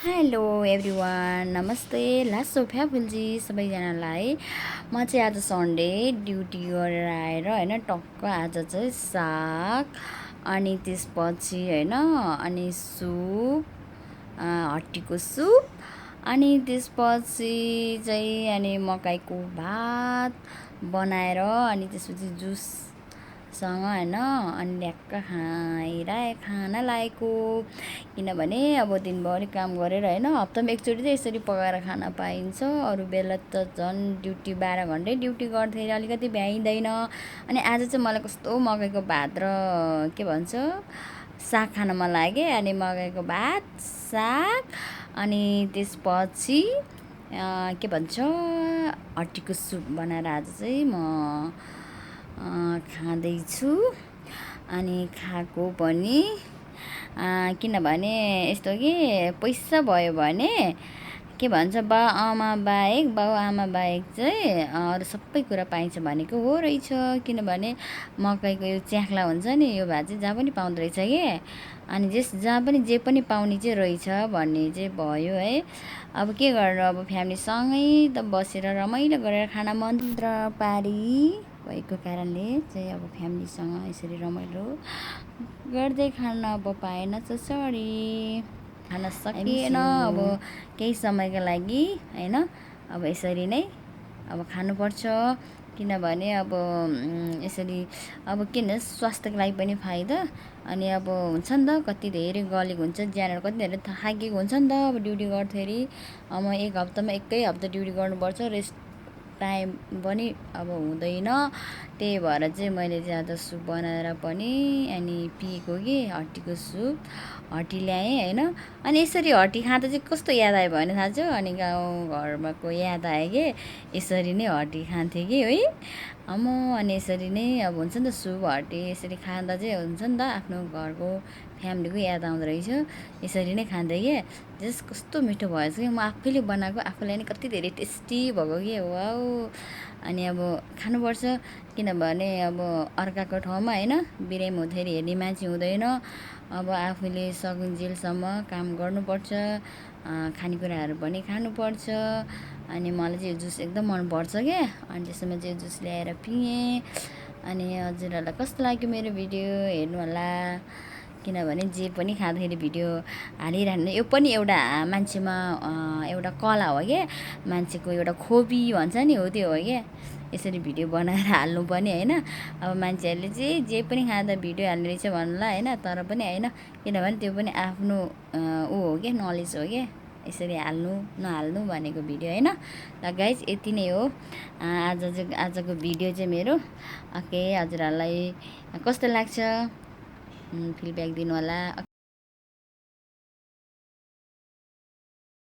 Hello everyone, नमस्ते। लासो फ्याफुल्जी सबैजनालाई। म चाहिँ आज सन्डे ड्युटी गरेर आएर होइन टक्क आज चाहिँ साग अनि त्यसपछि होइन अनि सुप, हट्टीको सुप अनि त्यसपछि चाहिँ अनि मकैको भात बनाएर अनि त्यसपछि जुससँग होइन अनि ल्याक्क खाना लागेको। किनभने अब दिनभरि काम गरेर होइन हप्तामा एकचोटि चाहिँ यसरी पकाएर खान पाइन्छ। अरू बेला त झन् ड्युटी 12 घन्टै ड्युटी गर्दाखेरि अलिकति भ्याइँदैन। अनि आज चाहिँ मलाई कस्तो मकैको भात र के भन्छ साग खान मन लाग्यो। अनि मकैको भात साग अनि त्यसपछि के भन्छ हट्टीको सुप बनाएर आज चाहिँ म खाँदैछु। अनि खाएको पनि किनभने यस्तो कि पैसा भयो भने के भन्छ बाउ आमा बाहेक चाहिँ अरू सबै कुरा पाइन्छ भनेको हो रहेछ। किनभने मकैको यो च्याख्ला हुन्छ नि, यो भात चाहिँ जहाँ पनि पाउँदो रहेछ कि। अनि जहाँ पनि जे पनि पाउने चाहिँ रहेछ भन्ने चाहिँ भयो है। अब के गर्नु, अब फ्यामिलीसँगै त बसेर रमाइलो गरेर खाना मन्त्र पारी भएको कारणले चाहिँ अब फ्यामिलीसँग यसरी रमाइलो गर्दै खान अब पाएन त सरी, खान सकिएन। अब केही समयको लागि होइन अब यसरी नै अब खानुपर्छ। किनभने अब यसरी अब किन स्वास्थ्यको लागि पनि फाइदा। अनि अब हुन्छ नि त कति धेरै गलेको हुन्छ, ज्यानहरू कति धेरै थाकेको हुन्छ नि त अब ड्युटी गर्दाखेरि। म एक हप्तामा एकै हप्ता ड्युटी गर्नुपर्छ, रेस्ट टाइम पनि अब हुँदैन। त्यही भएर चाहिँ मैले चाहिँ आज सुप बनाएर पनि अनि पिएको कि हट्टीको सुप, हट्टी ल्याएँ होइन। अनि यसरी हट्टी खाँदा चाहिँ कस्तो याद आयो भने थाहा छ, अनि गाउँघरमाको याद आयो कि यसरी नै हट्टी खान्थेँ कि है अनि यसरी नै अब हुन्छ नि त सुप हट्टी यसरी खाँदा चाहिँ हुन्छ नि त आफ्नो घरको फ्यामिलीको याद आउँदो रहेछ। यसरी नै खाँदै कि जस कस्तो मिठो भएछ कि म आफैले बनाएको, आफूलाई नै कति धेरै टेस्टी भएको कि वाउ। अनि अब खानुपर्छ किनभने अब अर्काको ठाउँमा होइन बिरामी हुँदाखेरि हेर्ने मान्छे हुँदैन। अब आफूले सकुन्जेलसम्म काम गर्नुपर्छ, खानेकुराहरू पनि खानुपर्छ। अनि मलाई चाहिँ यो जुस एकदम मनपर्छ क्या। अनि त्यसमा चाहिँ जुस ल्याएर पिएँ। अनि हजुरहरूलाई कस्तो लाग्यो मेरो भिडियो, हेर्नु होला। किनभने जे पनि खाँदाखेरि भिडियो हालिरहनु, यो पनि एउटा मान्छेमा एउटा कला हो क्या। मान्छेको एउटा खोपी भन्छ नि, हो त्यो हो क्या। यसरी भिडियो बनाएर हाल्नु पनि होइन। अब मान्छेहरूले चाहिँ जे पनि खाँदा भिडियो हाल्ने रहेछ भन्ला होइन, तर पनि होइन, किनभने त्यो पनि आफ्नो ऊ हो क्या, नलेज हो क्या। यसरी हाल्नु नहाल्नु भनेको भिडियो होइन। ल गाइज यति नै हो आजको भिडियो चाहिँ मेरो। ओके, हजुरहरूलाई कस्तो लाग्छ फिडब्याक दिनु होला।